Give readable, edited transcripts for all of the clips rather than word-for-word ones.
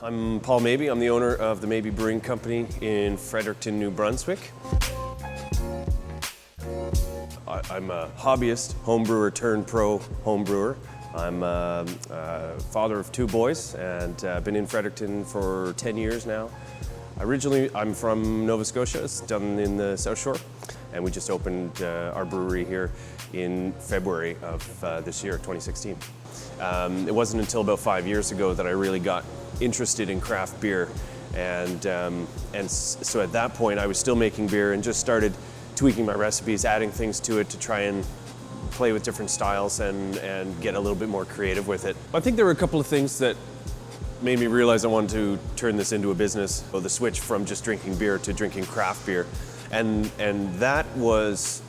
I'm Paul Maybee. I'm the owner of the Maybee Brewing Company in Fredericton, New Brunswick. I'm a hobbyist, home brewer turned pro home brewer. I'm a father of 2 boys and been in Fredericton for 10 years now. Originally, I'm from Nova Scotia, it's down in the South Shore, and we just opened our brewery here in February of this year, 2016. It wasn't until about 5 years ago that I really got interested in craft beer, and so at that point I was still making beer and just started tweaking my recipes, adding things to it to try and play with different styles and get a little bit more creative with it. I think there were a couple of things that made me realize I wanted to turn this into a business. So the switch from just drinking beer to drinking craft beer, and that was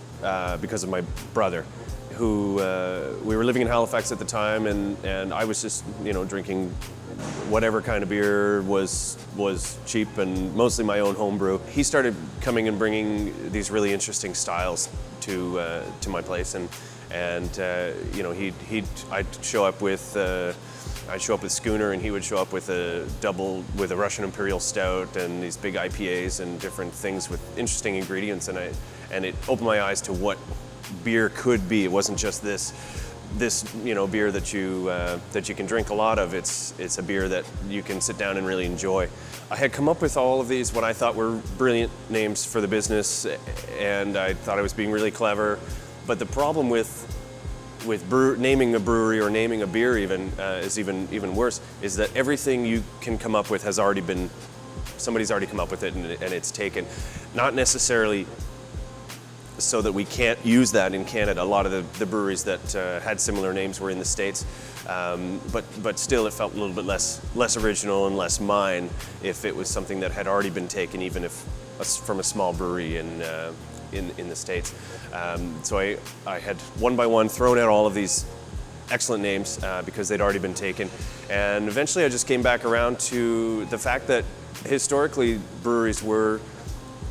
because of my brother, who we were living in Halifax at the time, and I was just drinking whatever kind of beer was cheap and mostly my own home brew. He started coming and bringing these really interesting styles to my place, and I'd show up with Schooner, and he would show up with a Russian Imperial Stout and these big IPAs and different things with interesting ingredients, and it opened my eyes to what beer could be. It wasn't just this beer that you can drink a lot of. It's a beer that you can sit down and really enjoy. I had come up with all of these what I thought were brilliant names for the business, and I thought I was being really clever. But the problem with naming a brewery or naming a beer is even worse, is that everything you can come up with somebody's already come up with it and it's taken. Not necessarily so that we can't use that in Canada. A lot of the breweries that had similar names were in the States, but still it felt a little bit less original and less mine if it was something that had already been taken, even if from a small brewery in the States. So I had one by one thrown out all of these excellent names because they'd already been taken, and eventually I just came back around to the fact that historically breweries were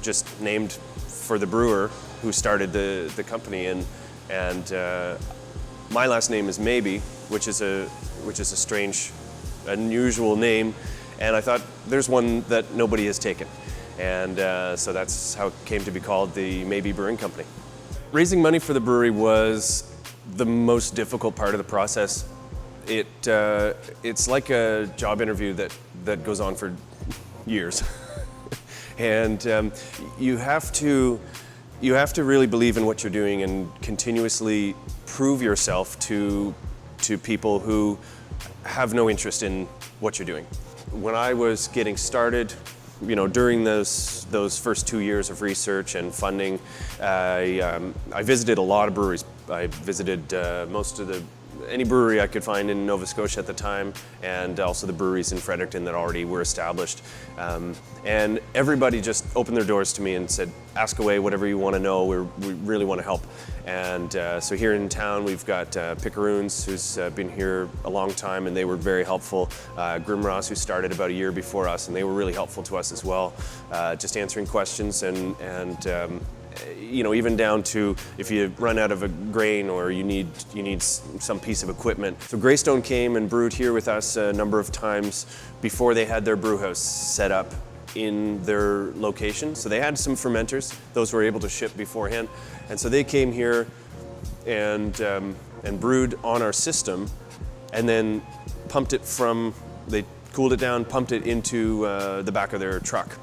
just named for the brewer who started the company, and my last name is Maybee, which is a strange, unusual name, and I thought there's one that nobody has taken, and so that's how it came to be called the Maybee Brewing Company. Raising money for the brewery was the most difficult part of the process. It's like a job interview that goes on for years, and you have to really believe in what you're doing and continuously prove yourself to people who have no interest in what you're doing. When I was getting started, during those first 2 years of research and funding, I visited a lot of breweries. I visited any brewery I could find in Nova Scotia at the time, and also the breweries in Fredericton that already were established. And everybody just opened their doors to me and said, ask away, whatever you want to know, we really want to help. And so here in town we've got Picaroons, who's been here a long time, and they were very helpful. Grimross, who started about a year before us, and they were really helpful to us as well, just answering questions and even down to if you run out of a grain or you need some piece of equipment. So Greystone came and brewed here with us a number of times before they had their brew house set up in their location. So they had some fermenters; those were able to ship beforehand, and so they came here and brewed on our system, and then they cooled it down, pumped it into the back of their truck,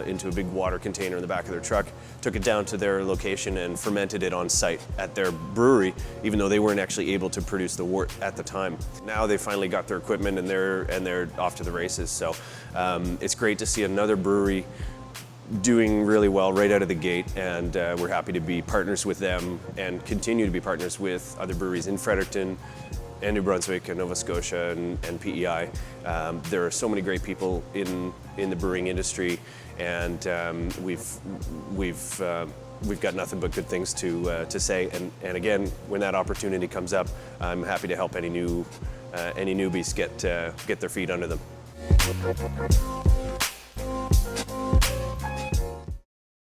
into a big water container in the back of their truck, took it down to their location and fermented it on site at their brewery, even though they weren't actually able to produce the wort at the time. Now they finally got their equipment and they're off to the races. So it's great to see another brewery doing really well right out of the gate, and we're happy to be partners with them and continue to be partners with other breweries in Fredericton and New Brunswick and Nova Scotia and PEI. There are so many great people in the brewing industry, and we've got nothing but good things to say. And again, when that opportunity comes up, I'm happy to help any newbies get their feet under them.